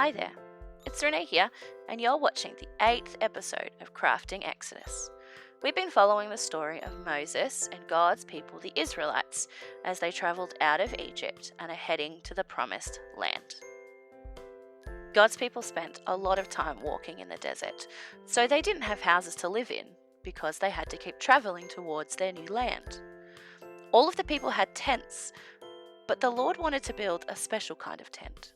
Hi there, it's Renee here, and you're watching the 8th episode of Crafting Exodus. We've been following the story of Moses and God's people, the Israelites, as they travelled out of Egypt and are heading to the Promised Land. God's people spent a lot of time walking in the desert, so they didn't have houses to live in because they had to keep travelling towards their new land. All of the people had tents, but the Lord wanted to build a special kind of tent.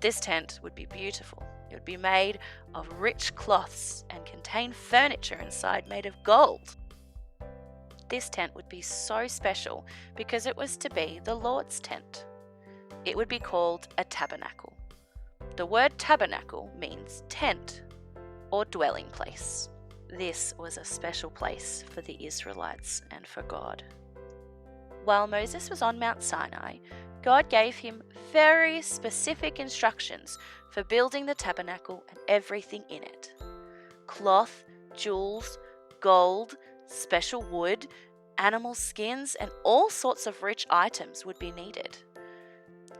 This tent would be beautiful. It would be made of rich cloths and contain furniture inside made of gold. This tent would be so special because it was to be the Lord's tent. It would be called a tabernacle. The word tabernacle means tent or dwelling place. This was a special place for the Israelites and for God. While Moses was on Mount Sinai, God gave him very specific instructions for building the tabernacle and everything in it. Cloth, jewels, gold, special wood, animal skins, and all sorts of rich items would be needed.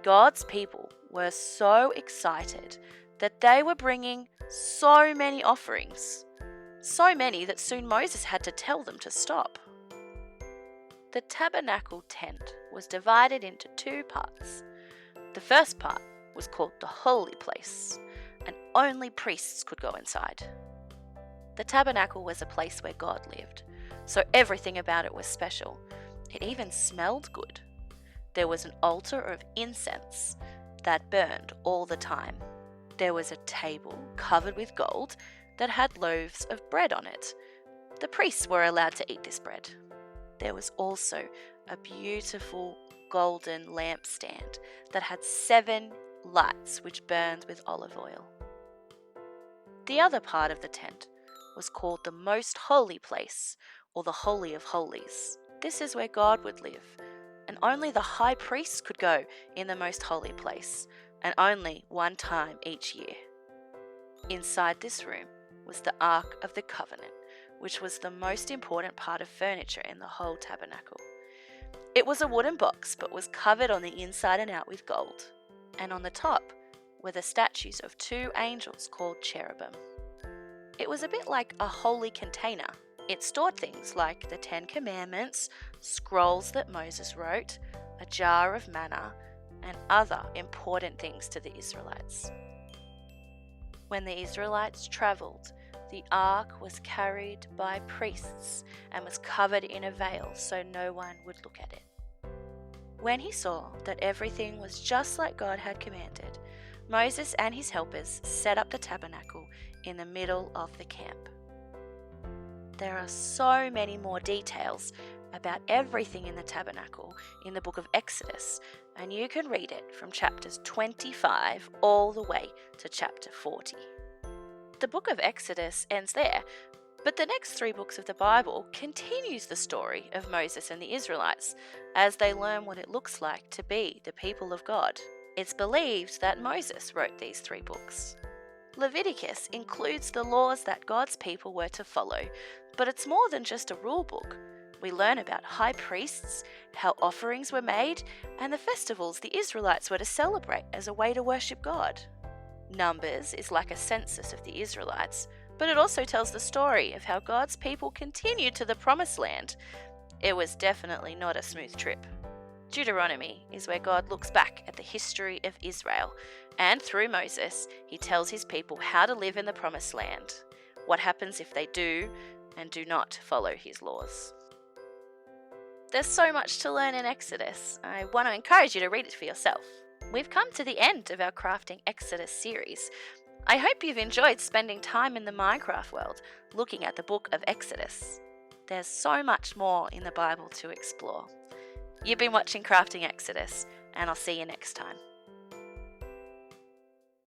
God's people were so excited that they were bringing so many offerings, so many that soon Moses had to tell them to stop. The tabernacle tent was divided into two parts. The first part was called the holy place, and only priests could go inside. The tabernacle was a place where God lived, so everything about it was special. It even smelled good. There was an altar of incense that burned all the time. There was a table covered with gold that had loaves of bread on it. The priests were allowed to eat this bread. There was also a beautiful golden lampstand that had 7 lights which burned with olive oil. The other part of the tent was called the most holy place, or the Holy of Holies. This is where God would live, and only the high priest could go in the most holy place, and only one time each year. Inside this room was the Ark of the Covenant, which was the most important part of furniture in the whole tabernacle. It was a wooden box, but was covered on the inside and out with gold. And on the top were the statues of 2 angels called cherubim. It was a bit like a holy container. It stored things like the 10 Commandments, scrolls that Moses wrote, a jar of manna, and other important things to the Israelites. When the Israelites travelled, the ark was carried by priests and was covered in a veil so no one would look at it. When he saw that everything was just like God had commanded, Moses and his helpers set up the tabernacle in the middle of the camp. There are so many more details about everything in the tabernacle in the book of Exodus, and you can read it from chapters 25 all the way to chapter 40. The book of Exodus ends there, but the next 3 books of the Bible continues the story of Moses and the Israelites as they learn what it looks like to be the people of God. It's believed that Moses wrote these 3 books. Leviticus includes the laws that God's people were to follow, but it's more than just a rule book. We learn about high priests, how offerings were made, and the festivals the Israelites were to celebrate as a way to worship God. Numbers is like a census of the Israelites, but it also tells the story of how God's people continued to the Promised Land. It was definitely not a smooth trip. Deuteronomy is where God looks back at the history of Israel, and through Moses, he tells his people how to live in the Promised Land, what happens if they do and do not follow his laws. There's so much to learn in Exodus. I want to encourage you to read it for yourself. We've come to the end of our Crafting Exodus series. I hope you've enjoyed spending time in the Minecraft world looking at the book of Exodus. There's so much more in the Bible to explore. You've been watching Crafting Exodus, and I'll see you next time.